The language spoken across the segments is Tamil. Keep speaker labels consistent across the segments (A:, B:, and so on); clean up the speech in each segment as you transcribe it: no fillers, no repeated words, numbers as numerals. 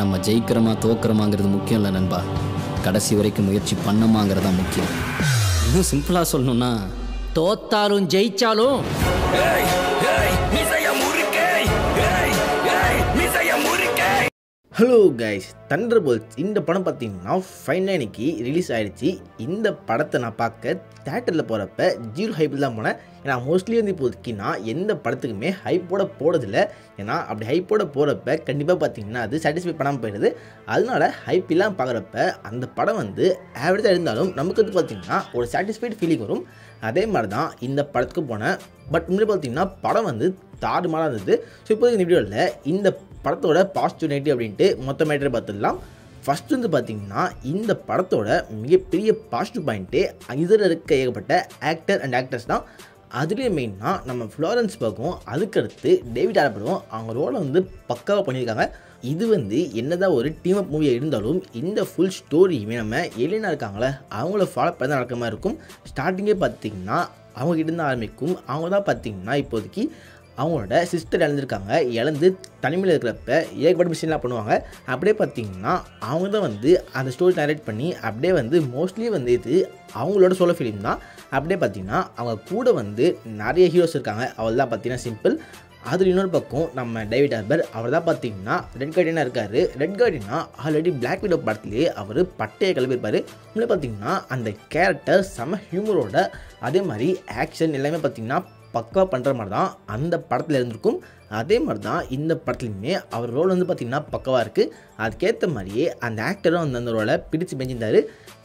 A: நம்ம ஜெயிக்கிறோமா தோக்குறோமாங்கிறது முக்கியம் இல்லை நண்பா, கடைசி வரைக்கும் முயற்சி பண்ணமாங்கிறதா முக்கியம். இன்னும் சிம்பிளாக சொல்லணும்னா,
B: தோத்தாலும் ஜெயிச்சாலும்
C: ஹலோ கைஸ், தண்டர்போல்ட்ஸ் இந்த படம் பார்த்தீங்கன்னா ஃபைனலாக இன்னைக்கு ரிலீஸ் ஆகிடுச்சு. இந்த படத்தை நான் பார்க்க தேட்டரில் போகிறப்ப ஜீரோ ஹைப்பில் தான் போனேன். ஏன்னா மோஸ்ட்லி வந்து இப்போதைக்கு நான் எந்த படத்துக்குமே ஹைப்போட போகிறதில்ல. ஏன்னா அப்படி ஹைப்போட போகிறப்ப கண்டிப்பாக பார்த்தீங்கன்னா அது சாட்டிஸ்ஃபை பண்ணாமல் போயிடுது. அதனால ஹைப்பெல்லாம் பார்க்குறப்ப அந்த படம் வந்து ஆவரேஜாக இருந்தாலும் நமக்கு வந்து பார்த்திங்கன்னா ஒரு சாட்டிஸ்ஃபைடு ஃபீலிங் வரும். அதே மாதிரி தான் இந்த படத்துக்கு போனேன். பட் முன்னாடி பார்த்திங்கன்னா படம் வந்து தாறுமாறாக இருந்தது. ஸோ இப்போதைக்கு இந்த வீடியோவில் இந்த படத்தோட பாசிட்டிவ் நெகட்டிவ் அப்படின்ட்டு மொத்த மேட்டரை பார்த்துடலாம். ஃபஸ்ட்டு வந்து பார்த்திங்கன்னா இந்த படத்தோட மிகப்பெரிய பாசிட்டிவ் பாயிண்ட்டே இதில் இருக்க ஏகப்பட்ட ஆக்டர் அண்ட் ஆக்டர்ஸ் தான். அதுலேயே மெயினாக நம்ம ஃப்ளாரன்ஸ் பக்கம், அதுக்கடுத்து டேவிட் ஆர்பரும் அவங்க ரோலை வந்து பக்காவாக பண்ணியிருக்காங்க. இது வந்து என்னதான் ஒரு டீம் அப் மூவியாக இருந்தாலும் இந்த ஃபுல் ஸ்டோரியுமே நம்ம எலினா இருக்காங்களே அவங்கள ஃபாலோ பண்ண தான் நடக்கிற மாதிரி இருக்கும். ஸ்டார்டிங்கே பார்த்திங்கன்னா அவங்ககிட்ட இருந்து ஆரம்பிக்கும். அவங்க தான் பார்த்திங்கன்னா இப்போதைக்கு அவங்களோட சிஸ்டர் இழந்திருக்காங்க. இழந்து தனிமையில் இருக்கிறப்ப ஏகப்பட்ட மிஷின்லாம் பண்ணுவாங்க. அப்படியே பார்த்திங்கன்னா அவங்க தான் வந்து அந்த ஸ்டோரி நரேட் பண்ணி அப்படியே வந்து மோஸ்ட்லி வந்து இது அவங்களோட சோலோ ஃபிலிம் தான். அப்படியே பார்த்திங்கன்னா அவங்க கூட வந்து நிறைய ஹீரோஸ் இருக்காங்க. அவள் தான் பார்த்திங்கன்னா சிம்பிள். அதில் இன்னொரு பக்கம் நம்ம டேவிட் ஆர்பர், அவர் தான் பார்த்திங்கன்னா ரெட் கார்டினாக இருக்கார். ரெட் கார்டினா ஆல்ரெடி பிளாக் விடோ படத்துலேயே அவர் பட்டையை கிளப்பியிருப்பார். இன்னும் பார்த்திங்கன்னா அந்த கேரக்டர் செம ஹியூமரோட, அதே மாதிரி ஆக்ஷன் எல்லாமே பார்த்திங்கன்னா பக்கா பண்ணுற மாதிரி தான் அந்த படத்தில் இருந்திருக்கும். அதே மாதிரி தான் இந்த படத்துலையுமே அவர் ரோல் வந்து பார்த்திங்கன்னா பக்கவாக இருக்குது. அதுக்கேற்ற மாதிரியே அந்த ஆக்டரும் வந்து அந்த ரோலை பிடிச்சி பெஞ்சிருந்தார்.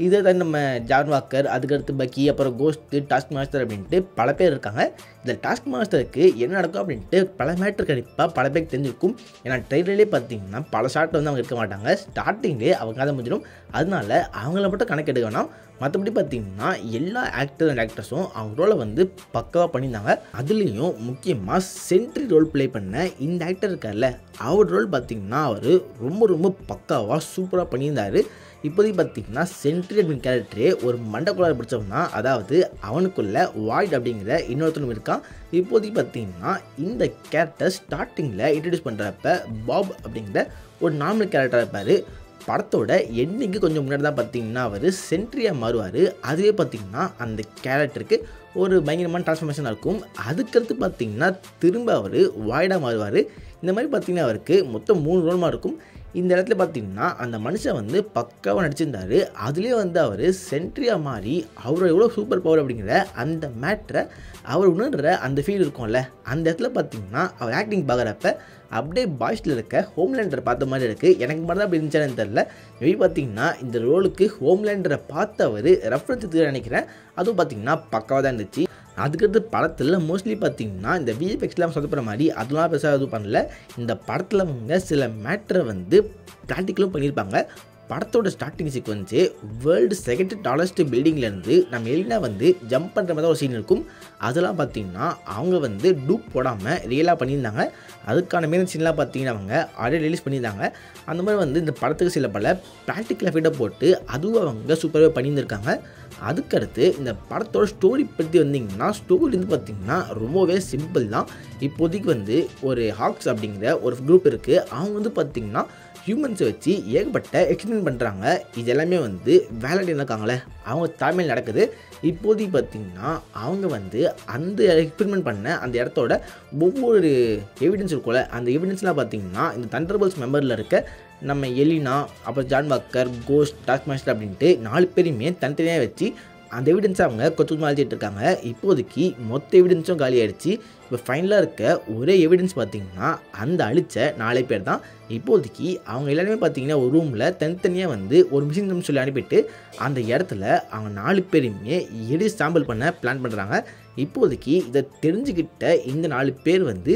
C: இதே தான் நம்ம ஜான் வாக்கர், அதுக்கடுத்து பக்கி, அப்புறம் கோஸ்ட்டு, டாஸ்க் மாஸ்டர் அப்படின்ட்டு பல பேர் இருக்காங்க. இந்த டாஸ்க் மாஸ்டருக்கு என்ன நடக்கும் அப்படின்ட்டு பல மேட்டர் கண்டிப்பாக பல பேருக்கு தெரிஞ்சிருக்கும். ஏன்னா ட்ரெயிலர்லேயே பார்த்திங்கன்னா பல ஷாட் வந்து அவங்க இருக்க மாட்டாங்க. ஸ்டார்டிங்லேயே அவங்க கதை முடிஞ்சிடும். அதனால அவங்கள மட்டும் கணக்கு எடுக்க வேணாம். மற்றபடி பார்த்திங்கன்னா எல்லா ஆக்டர் அண்ட் ஆக்ட்ரஸும் அவங்க ரோலை வந்து பக்காவாக பண்ணியிருந்தாங்க. அதுலேயும் முக்கியமாக சென்ட்ரி ரோல் ப்ளே பண்ண இந்த ஆக்டர் இருக்கார்ல, அவர் ரோல் பார்த்திங்கன்னா அவர் ரொம்ப ரொம்ப பக்காவாக சூப்பராக பண்ணியிருந்தார். இப்போதைக்கு பார்த்திங்கன்னா சென்ட்ரி அப்படிங்கிற கேரக்டரே ஒரு மண்டக்குள்ளார பிடிச்சவன் தான். அதாவது அவனுக்குள்ள வாய்ட் அப்படிங்கிற இன்னொருத்தனும் இருக்கான். இப்போதைக்கு பார்த்திங்கன்னா இந்த கேரக்டர் ஸ்டார்டிங்கில் இன்ட்ரடியூஸ் பண்ணுறப்ப பாப் அப்படிங்கிற ஒரு நார்மல் கேரக்டராக இருப்பார். படத்தோட எண்டிங்கு கொஞ்சம் முன்னாடி தான் பார்த்திங்கன்னா அவர் சென்ட்ரியாக மாறுவார். அதுவே பார்த்திங்கன்னா அந்த கேரக்டருக்கு ஒரு பயங்கரமான டிரான்ஸ்ஃபர்மேஷன் இருக்கும். அதுக்கடுத்து பார்த்திங்கன்னா திரும்ப அவர் வாய்டாக மாறுவார். இந்த மாதிரி பார்த்திங்கன்னா அவருக்கு மொத்தம் 3 ரோல் மாதிரி இருக்கும். இந்த இடத்துல பார்த்திங்கன்னா அந்த மனுஷன் வந்து பக்காவாக நடிச்சிருந்தார். அதுலேயே வந்து அவர் சென்ட்ரியாக மாறி அவரோட எவ்வளோ சூப்பர் பவர் அப்படிங்கிற அந்த மேட்ரை அவர் உணர்கிற அந்த ஃபீல் இருக்கும்ல, அந்த இடத்துல பார்த்திங்கன்னா அவர் ஆக்டிங் பார்க்குறப்ப அப்படியே பாய்ஸில் இருக்க ஹோம்லேண்டரை பார்த்த மாதிரி இருக்குது. எனக்கு மட்டும் தான் அப்படி இருந்துச்சான்னு தெரில. எப்படி பார்த்திங்கன்னா இந்த ரோலுக்கு ஹோம்லேண்டரை பார்த்து அவர் ரெஃபரன்ஸ் எடுத்து நினைக்கிறேன். அதுவும் பார்த்திங்கன்னா பக்காவாக தான் இருந்துச்சு. அதுக்கடுத்து படத்தில் மோஸ்ட்லி பார்த்திங்கன்னா இந்த விஎஃப்எக்ஸ்லாம் சொதப்புற மாதிரி அதெல்லாம் பெருசாக எதுவும் பண்ணல. இந்த படத்தில் அவங்க சில மேட்டரை வந்து ப்ராக்டிக்கலும் பண்ணியிருப்பாங்க. படத்தோட starting sequence world second tallest பில்டிங்லேருந்து நம்ம எலினா வந்து ஜம்ப் பண்ணுற மாதிரி தான் ஒரு சீன் இருக்கும். அதெல்லாம் பார்த்திங்கன்னா அவங்க வந்து டூப் போடாமல் ரியலாக பண்ணியிருந்தாங்க. அதுக்கான மெயின் சீன்லாம் பார்த்திங்கன்னா அவங்க ஆல்ரெடி ரிலீஸ் பண்ணியிருந்தாங்க. அந்த மாதிரி வந்து இந்த படத்துக்கு சில பல ப்ராக்டிக்கல் எஃபெக்டை போட்டு அதுவும் அவங்க சூப்பராகவே பண்ணியிருந்திருக்காங்க. அதுக்கடுத்து இந்த படத்தோட ஸ்டோரி பற்றி வந்திங்கன்னா ஸ்டோரி வந்து பார்த்திங்கன்னா ரொம்பவே சிம்பிள் தான். இப்போதைக்கு வந்து ஒரு ஹாக்ஸ் அப்படிங்கிற ஒரு குரூப் இருக்குது. அவங்க வந்து பார்த்திங்கன்னா ஹியூமன்ஸை வச்சு ஏகப்பட்ட எக்ஸ்பிளைன் பண்ணுறாங்க. இது எல்லாமே வந்து வேலண்டியன் இருக்காங்களே அவங்க தலைமையில் நடக்குது. இப்போதைக்கு பார்த்திங்கன்னா அவங்க வந்து அந்த எக்ஸ்பெரிமெண்ட் பண்ண அந்த இடத்தோட ஒவ்வொரு எவிடன்ஸ் இருக்கும்ல, அந்த எவிடன்ஸ்லாம் பார்த்திங்கன்னா இந்த தண்டர்போல்ட்ஸ் மெம்பரில் இருக்க நம்ம எலினா, அப்புறம் John Walker, ghost, task master அப்படின்ட்டு 4 பேரையுமே தனித்தனியாக வச்சு அந்த எவிடன்ஸை அவங்க கொஞ்சம் அழிச்சிட்டு இருக்காங்க. இப்போதைக்கு மொத்த எவிடன்ஸும் காலி ஆகிடுச்சு. இப்போ ஃபைனலாக இருக்க ஒரே எவிடன்ஸ் பார்த்திங்கன்னா அந்த அழித்த 4 பேர் தான். இப்போதைக்கு அவங்க எல்லாருமே பார்த்திங்கன்னா ஒரு ரூமில் தனித்தனியாக வந்து ஒரு மிஷின் சொல்லி அனுப்பிட்டு அந்த இடத்துல அவங்க 4 பேரையுமே எடி சாம்பிள் பண்ண பிளான் பண்ணுறாங்க. இப்போதைக்கு இதை தெரிஞ்சுக்கிட்ட இந்த 4 பேர் வந்து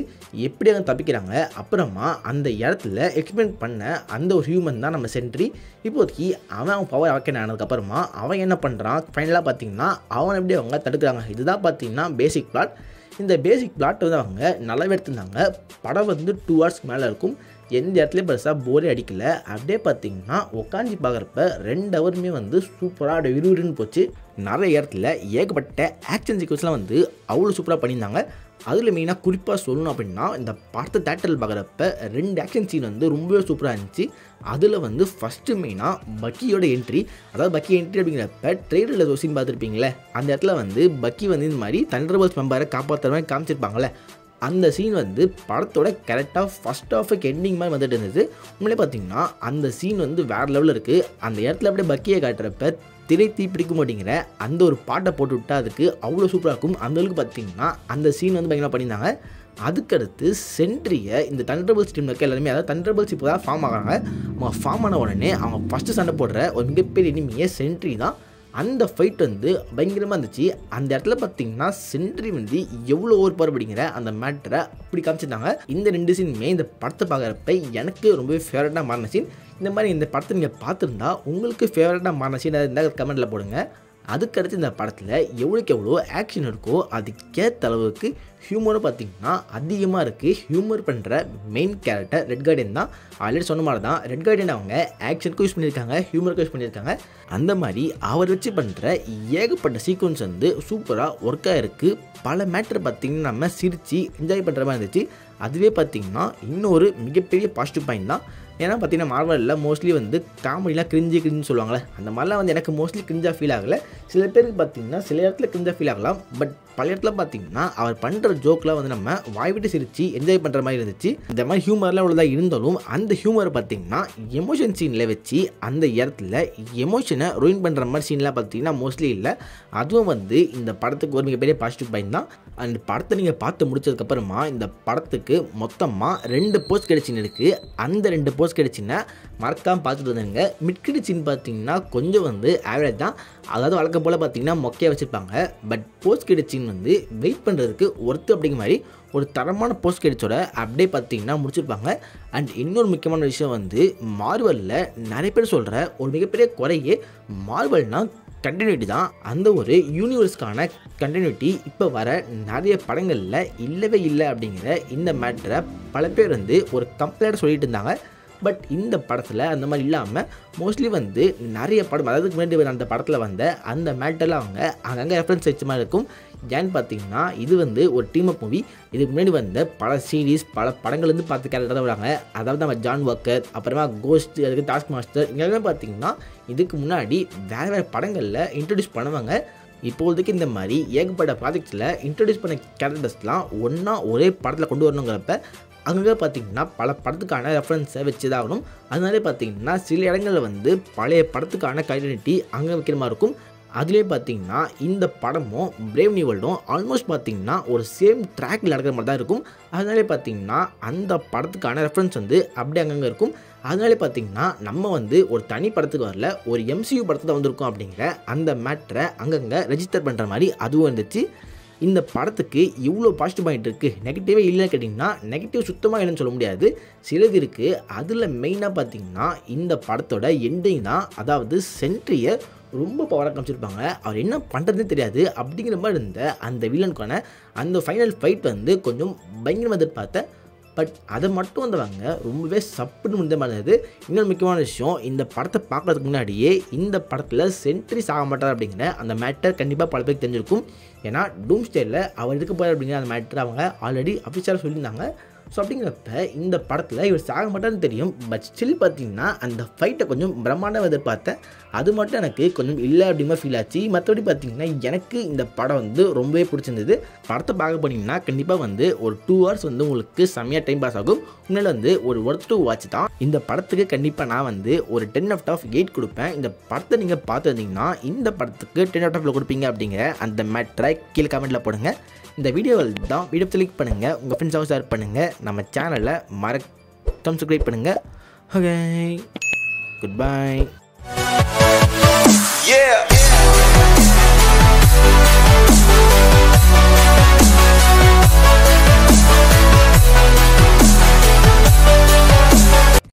C: எப்படி அவங்க தப்பிக்கிறாங்க. அப்புறமா அந்த இடத்துல எக்ஸ்பிளைன் பண்ண அந்த ஒரு ஹியூமன் தான் நம்ம சென்ட்ரி. இப்போதைக்கு அவன் பவர் அவக்கேன் ஆனதுக்கப்புறமா அவன் என்ன பண்ணுறான், ஃபைனலாக பார்த்திங்கன்னா அவனை எப்படி அவங்க தடுக்கிறாங்க. இதுதான் பார்த்திங்கன்னா பேசிக் பிளாட். இந்த பேசிக் பிளாட் வந்து அவங்க நல்லாவே எடுத்திருந்தாங்க. படம் வந்து 2 hours மேலே இருக்கும். எந்த இடத்துலையும் பெருசாக போரே அடிக்கலை. அப்படியே பார்த்திங்கன்னா உட்காந்து பார்க்குறப்ப 2 ஹவருமே வந்து சூப்பராக விறுவிறுன்னு போச்சு. நிறைய இடத்துல ஏகப்பட்ட ஆக்ஷன் சீக்வன்ஸ்லாம் வந்து அவ்வளோ சூப்பராக பண்ணியிருந்தாங்க. அதில் மெயினாக குறிப்பாக சொல்லணும் அப்படின்னா இந்த படத்தை தேட்டரில் பார்க்குறப்ப 2 ஆக்ஷன் சீன் வந்து ரொம்பவே சூப்பராக இருந்துச்சு. அதில் வந்து ஃபஸ்ட்டு மெயினாக பக்கியோட என்ட்ரி, அதாவது பக்கி என்ட்ரி அப்படிங்கிறப்ப ட்ரெய்லரில் ஒரு சீன் பார்த்துருப்பீங்களே, அந்த இடத்துல வந்து பக்கி வந்து இந்த மாதிரி தண்டர்போல்ட்ஸ் மெம்பரை காப்பாற்றுற மாதிரி காமிச்சிருப்பாங்களே, அந்த சீன் வந்து படத்தோட கரெக்டாக ஃபஸ்ட் ஆஃபுக்கு எண்டிங் மாதிரி வந்துட்டு இருந்தது. உண்மையிலே பார்த்தீங்கன்னா அந்த சீன் வந்து வேறு லெவலில் இருக்குது. அந்த இடத்துல அப்படியே பக்கியை காட்டுறப்ப திரை தீ பிடிக்க மாட்டேங்கிற அந்த ஒரு பாட்டை போட்டு விட்டா அதுக்கு அவ்வளோ சூப்பராக இருக்கும். அந்தளவுக்கு பார்த்தீங்கன்னா அந்த சீன் வந்து பயங்கரமாக பண்ணியிருந்தாங்க. அதுக்கடுத்து சென்ட்ரியை இந்த தண்டர்போல்ட்ஸ் டீமில் இருக்க எல்லாருமே, அதாவது தண்டர்போல்ட்ஸ் இப்போ தான் ஃபார்ம் ஆகிறாங்க. அவங்க ஃபார்ம் ஆன உடனே அவங்க ஃபஸ்ட்டு சண்டை போடுற ஒரு மிகப்பெரிய எனிமியே சென்ட்ரி தான். அந்த ஃபைட் வந்து பயங்கரமாக இருந்துச்சு. அந்த இடத்துல பார்த்தீங்கன்னா சென்ட்ரி வந்து எவ்வளோ ஓவர் பவர் அப்படிங்கிற அந்த மேட்டரை அப்படி காமிச்சிருந்தாங்க. இந்த 2 சீனுமே இந்த படத்தை பார்க்குறப்ப எனக்கு ரொம்பவே ஃபேவரட்டாக மாறின சீன். இந்த மாதிரி இந்த படத்தை நீங்கள் பார்த்துருந்தா உங்களுக்கு ஃபேவரட்டாக மாறின சீன் இருந்தால் கமெண்ட்டில் போடுங்க. அதுக்கடுத்து இந்த படத்தில் எவ்வளோக்கு எவ்வளோ ஆக்ஷன் இருக்கோ அதுக்கேற்ற அளவுக்கு ஹியூமரும் பார்த்திங்கன்னா அதிகமாக இருக்குது. ஹியூமர் பண்ணுற மெயின் கேரக்டர் ரெட் கார்டியன் தான். ஆல்ரெடி சொன்ன மாதிரி தான் ரெட் கார்டியன் அவங்க ஆக்ஷனுக்கு யூஸ் பண்ணியிருக்காங்க, ஹியூமருக்கு யூஸ் பண்ணியிருக்காங்க. அந்த மாதிரி அவர் வச்சு பண்ணுற ஏகப்பட்ட சீக்வன்ஸ் வந்து சூப்பராக ஒர்க்காக இருக்குது. பல மேட்ரு பார்த்திங்கன்னா நம்ம சிரித்து என்ஜாய் பண்ணுற மாதிரி இருந்துச்சு. அதுவே பார்த்திங்கன்னா இன்னொரு மிகப்பெரிய பாசிட்டிவ் பாயிண்ட் தான். ஏன்னா பார்த்தீங்கன்னா மார்வலில் மோஸ்ட்லி வந்து காமெடிலாம் கிரிஞ்சுன்னு சொல்லுவாங்களே, அந்த மாதிரிலாம் வந்து எனக்கு மோஸ்ட்லி கிரிஞ்சாக ஃபீல் ஆகலை. சில பேருக்கு பார்த்தீங்கன்னா சில இடத்துல கிரிஞ்சாக ஃபீல் ஆகலாம். பட் பல இடத்துல பார்த்தீங்கன்னா அவர் பண்ணுற ஜோக்கெலாம் வந்து நம்ம வாய் விட்டு சிரித்து என்ஜாய் பண்ணுற மாதிரி இருந்துச்சு. இந்த மாதிரி ஹியூமர்லாம் உள்ளதாக இருந்தாலும் அந்த ஹியூமரை பார்த்தீங்கன்னா எமோஷன் சீனில் வச்சு அந்த இடத்துல எமோஷனை ரூயின் பண்ணுற மாதிரி சீன்லாம் பார்த்தீங்கன்னா மோஸ்ட்லி இல்லை. அதுவும் வந்து இந்த படத்துக்கு ஒரு மிகப்பெரிய பாசிட்டிவ் பாயிண்ட் தான். அந்த படத்தை நீங்கள் பார்த்து முடிச்சதுக்கப்புறமா இந்த படத்துக்கு மொத்தமாக 2 போஸ்ட் கிரெடிட் சீன் இருக்குது. அந்த 2 போஸ்ட் கிரெடிட் சீனை மறக்காமல் பார்த்துட்டு வந்தாங்க. மிட் கிரெடிட் சீன் பார்த்தீங்கன்னா கொஞ்சம் வந்து ஆவரேஜ் தான். அதாவது வழக்கம் போல் பார்த்தீங்கன்னா மொக்கையாக வச்சுருப்பாங்க. பட் போஸ்ட் கிரெடிட் சீன் வந்து வெயிட் பண்ணுறதுக்கு ஒர்த்து அப்படிங்கிற மாதிரி ஒரு தரமான போஸ்ட் கிரெடிட்ஸோட அப்படியே பார்த்தீங்கன்னா முடிச்சிருப்பாங்க. அண்ட் இன்னொரு முக்கியமான விஷயம் வந்து மார்வலில் நிறைய பேர் சொல்கிற ஒரு மிகப்பெரிய குறையே மார்வல்னால் கண்டினியூட்டி தான். அந்த ஒரு யூனிவர்ஸ்க்கான கண்டினியூட்டி இப்போ வர நிறைய படங்களில் இல்லவே இல்லை அப்படிங்கிற இந்த மேட்டரை பல பேர் வந்து ஒரு கம்ப்ளைண்ட் சொல்லிட்டு இருந்தாங்க. பட் இந்த படத்தில் அந்த மாதிரி இல்லாமல் மோஸ்ட்லி வந்து நிறைய படம், அதாவது முன்னாடி அந்த படத்தில் வந்த அந்த மேட்டரில் அவங்க அங்கங்கே ரெஃபரன்ஸ் வச்ச மாதிரி இருக்கும். ஏன்னு பார்த்தீங்கன்னா இது வந்து ஒரு டீம் அப் மூவி. இதுக்கு முன்னாடி வந்த பல சீரீஸ் பல படங்கள் வந்து பார்த்து கேரக்டர் தான் வராங்க. அதாவது நம்ம ஜான் வாக்கர், அப்புறமா கோஸ்ட், அதுக்கு டாஸ்க் மாஸ்டர், இங்கெல்லாம் பார்த்தீங்கன்னா இதுக்கு முன்னாடி வேறு படங்களில் இன்ட்ரடியூஸ் பண்ணுவாங்க. இப்போதைக்கு இந்த மாதிரி ஏகப்பட்ட ப்ராஜெக்ட்ஸில் இன்ட்ரடியூஸ் பண்ண கேரக்டர்ஸ்லாம் ஒன்றா ஒரே படத்தில் கொண்டு வரணுங்கிறப்ப அங்கே பார்த்திங்கன்னா பல படத்துக்கான ரெஃபரன்ஸை வச்சு தான் ஆகணும். அதனாலே பார்த்திங்கன்னா சில இடங்களில் வந்து பழைய படத்துக்கான கண்டினியூட்டி அங்கே வைக்கிற மாதிரி இருக்கும். அதுலேயே பார்த்திங்கன்னா இந்த படமும் பிரேவ் நியூ வேர்ல்டும் ஆல்மோஸ்ட் பார்த்திங்கன்னா ஒரு சேம் ட்ராக்கில் நடக்கிற மாதிரி தான் இருக்கும். அதனாலே பார்த்திங்கன்னா அந்த படத்துக்கான ரெஃபரன்ஸ் வந்து அப்படியே அங்கங்கே இருக்கும். அதனாலே பார்த்திங்கன்னா நம்ம வந்து ஒரு தனி படத்துக்கு வரல, ஒரு MCU படத்துக்கு தான் வந்திருக்கோம் அப்படிங்கிற அந்த மேட்டரை அங்கங்கே ரெஜிஸ்டர் பண்ணுற மாதிரி அதுவும் இருந்துச்சு. இந்த படத்துக்கு இவ்வளோ பாசிட்டிவ் பாயிண்ட் இருக்குது, நெகட்டிவே இல்லைன்னு கேட்டிங்கன்னா நெகட்டிவ் சுத்தமாக இல்லைன்னு சொல்ல முடியாது, சிலது இருக்குது. அதில் மெயினாக பார்த்திங்கன்னா இந்த படத்தோட எண்டிங் தான். அதாவது சென்ட்ரியை ரொம்ப பவராக காமிச்சிருப்பாங்க. அவர் என்ன பண்ணுறதுனே தெரியாது அப்படிங்கிற மாதிரி இருந்த அந்த வில்லனுக்கான அந்த ஃபைனல் ஃபைட் வந்து கொஞ்சம் பயங்கரமாக எதிர்பார்த்தேன். பட் அதை மட்டும் வந்தவங்க ரொம்பவே சப்புன்னு முடிந்த மாதிரி இருந்தது. இன்னொரு முக்கியமான விஷயம், இந்த படத்தை பார்க்குறதுக்கு முன்னாடியே இந்த படத்தில் சென்ட்ரி சாக மாட்டார் அப்படிங்கிற அந்த மேட்டர் கண்டிப்பாக பல பேருக்கு தெரிஞ்சிருக்கும். ஏன்னா டூம்ஸ்டேயில் அவர் இருக்க போகிறார் அப்படிங்கிற அந்த மேட்டர் அவங்க ஆல்ரெடி அஃபிஷியலாக சொல்லியிருந்தாங்க. ஸோ அப்படிங்கிறப்ப இந்த படத்தில் இவர் சாக மாட்டார்னு தெரியும். பட் ஸ்டில் பார்த்தீங்கன்னா அந்த ஃபைட்டை கொஞ்சம் பிரம்மாண்டமாக எதிர்பார்த்தேன். அது மட்டும் எனக்கு கொஞ்சம் இல்லை அப்படிங்கிற ஃபீல் ஆச்சு. மற்றபடி பார்த்தீங்கன்னா எனக்கு இந்த படம் வந்து ரொம்பவே பிடிச்சிருந்தது. படத்தை பார்க்க போனீங்கன்னா கண்டிப்பாக வந்து ஒரு 2 hours வந்து உங்களுக்கு செம்மையாக டைம் பாஸ் ஆகும். முன்னாடி வந்து ஒரு ஒர்த் டு வாட்ச் தான். இந்த படத்துக்கு கண்டிப்பாக நான் வந்து ஒரு 10/8 கொடுப்பேன். இந்த படத்தை நீங்கள் பார்த்துருந்தீங்கன்னா இந்த படத்துக்கு 10/8 கொடுப்பீங்க அப்படிங்கிற அந்த மேட்டரை கீழே கமெண்ட்டில் போடுங்க. இந்த வீடியோவில் தான் வீடியோ கிளிக் பண்ணுங்கள், உங்கள் ஃப்ரெண்ட்ஸாக ஷேர் பண்ணுங்கள், நம்ம சேனலை மறக்காம சப்ஸ்கிரைப் பண்ணுங்கள். Okay, good bye.